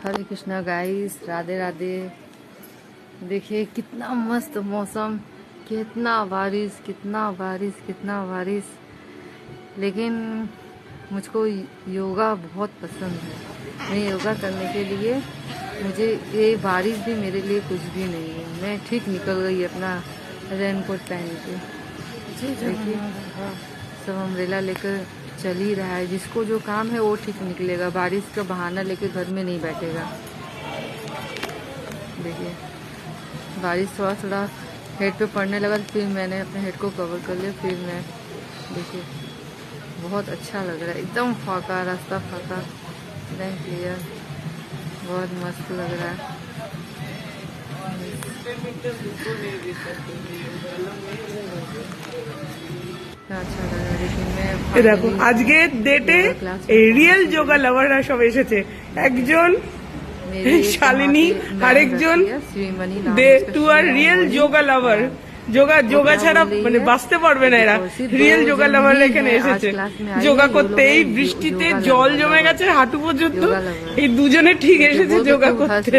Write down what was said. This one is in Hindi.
हरे कृष्णा गाइस, राधे राधे। देखिए कितना मस्त मौसम, कितना बारिश कितना बारिश कितना बारिश। लेकिन मुझको योगा बहुत पसंद है। मैं योगा करने के लिए मुझे ये बारिश भी मेरे लिए कुछ भी नहीं है। मैं ठीक निकल गई अपना रेनकोट पहन के। देखिए सब अम्ब्रेला लेकर चल ही रहा है। जिसको जो काम है वो ठीक निकलेगा, बारिश का बहाना लेके घर में नहीं बैठेगा। देखिए बारिश थोड़ा थोड़ा हेड पे पड़ने लगा, फिर मैंने अपने हेड को कवर कर लिया। फिर मैं देखिए बहुत अच्छा लग रहा है, एकदम फाका रास्ता, फाका एकदम क्लियर, बहुत मस्त लग रहा है। अच्छा लग रहा है। लेकिन मैं দেখো আজকে ডেটে রিয়েল যোগা লাভাররা সব এসেছে। একজন শালিনী, আরেকজন টু আর রিয়েল যোগা লাভার। যোগা ছাড়া মানে বাঁচতে পারবে না এরা। রিয়েল যোগা লাভাররা এখানে এসেছে যোগা করতে। এই বৃষ্টিতে জল জমে গেছে হাঁটু পর্যন্ত, এই দুজনে ঠিক এসেছে যোগা করতে।